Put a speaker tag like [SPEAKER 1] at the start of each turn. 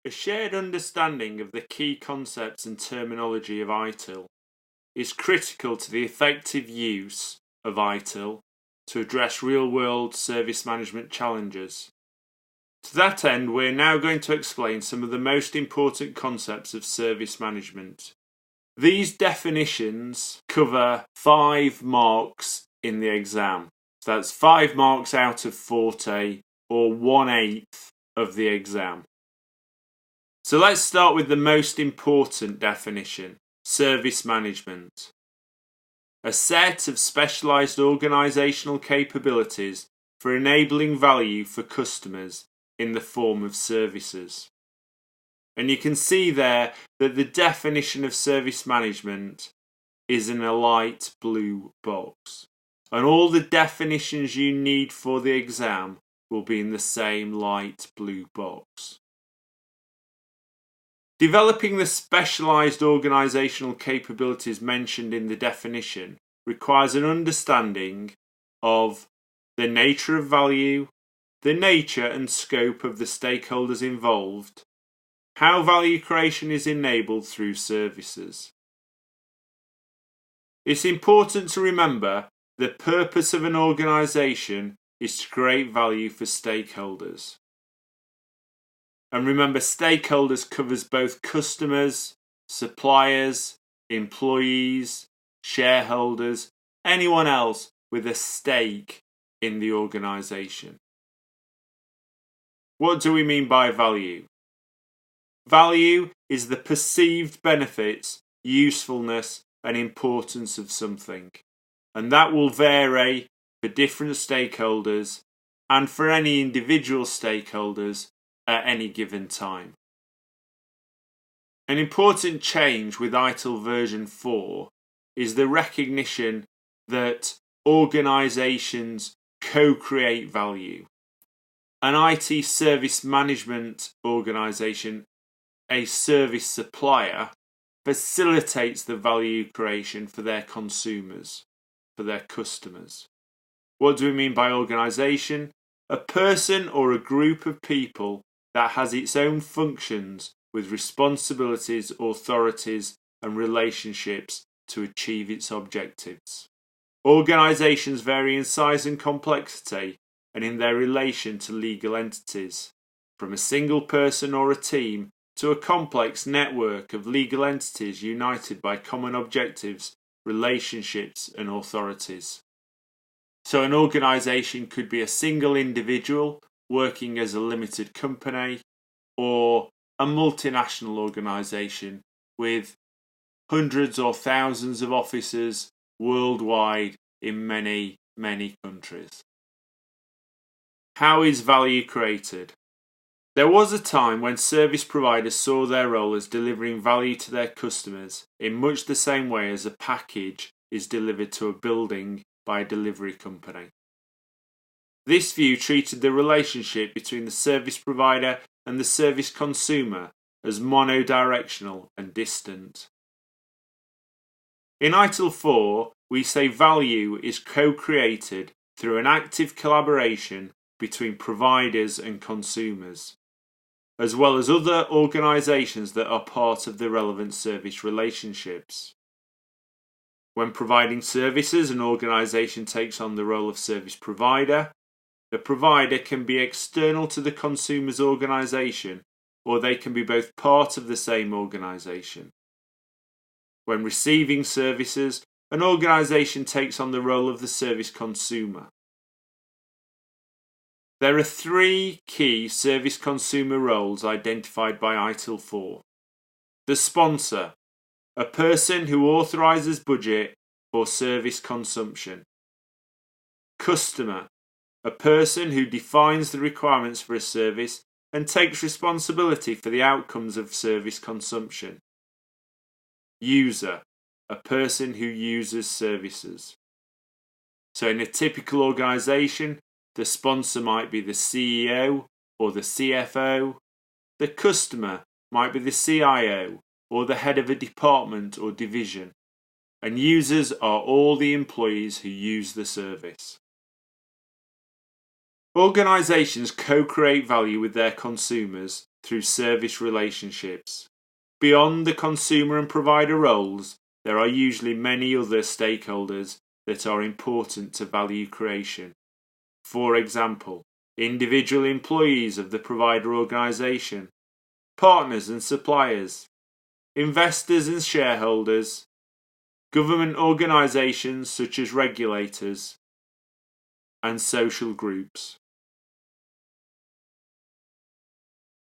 [SPEAKER 1] A shared understanding of the key concepts and terminology of ITIL is critical to the effective use of ITIL to address real-world service management challenges. To that end, we're now going to explain some of the most important concepts of service management. These definitions cover 5 marks in the exam. So that's 5 marks out of 40, or 1/8 of the exam. So let's start with the most important definition: service management. A set of specialised organisational capabilities for enabling value for customers in the form of services. And you can see there that the definition of service management is in a light blue box. And all the definitions you need for the exam will be in the same light blue box. Developing the specialised organisational capabilities mentioned in the definition requires an understanding of the nature of value, the nature and scope of the stakeholders involved, how value creation is enabled through services. It's important to remember the purpose of an organisation is to create value for stakeholders. And remember, stakeholders covers both customers, suppliers, employees, shareholders, anyone else with a stake in the organisation. What do we mean by value? Value is the perceived benefits, usefulness, and importance of something. And that will vary for different stakeholders and for any individual stakeholders at any given time. An important change with ITIL version 4 is the recognition that organisations co-create value. An IT service management organisation, a service supplier, facilitates the value creation for their consumers, for their customers. What do we mean by organisation? A person or a group of people that has its own functions with responsibilities, authorities, and relationships to achieve its objectives. Organisations vary in size and complexity and in their relation to legal entities, from a single person or a team to a complex network of legal entities united by common objectives, relationships, and authorities. So an organisation could be a single individual working as a limited company, or a multinational organisation with hundreds or thousands of offices worldwide in many, many countries. How is value created? There was a time when service providers saw their role as delivering value to their customers in much the same way as a package is delivered to a building by a delivery company. This view treated the relationship between the service provider and the service consumer as monodirectional and distant. In ITIL 4, we say value is co-created through an active collaboration between providers and consumers, as well as other organisations that are part of the relevant service relationships. When providing services, an organisation takes on the role of service provider. The provider can be external to the consumer's organisation, or they can be both part of the same organisation. When receiving services, an organisation takes on the role of the service consumer. There are 3 key service consumer roles identified by ITIL 4. The sponsor, a person who authorises budget for service consumption. Customer, a person who defines the requirements for a service and takes responsibility for the outcomes of service consumption. User, a person who uses services. So in a typical organisation, the sponsor might be the CEO or the CFO. The customer might be the CIO or the head of a department or division. And users are all the employees who use the service. Organisations co-create value with their consumers through service relationships. Beyond the consumer and provider roles, there are usually many other stakeholders that are important to value creation. For example, individual employees of the provider organisation, partners and suppliers, investors and shareholders, government organisations such as regulators, and social groups.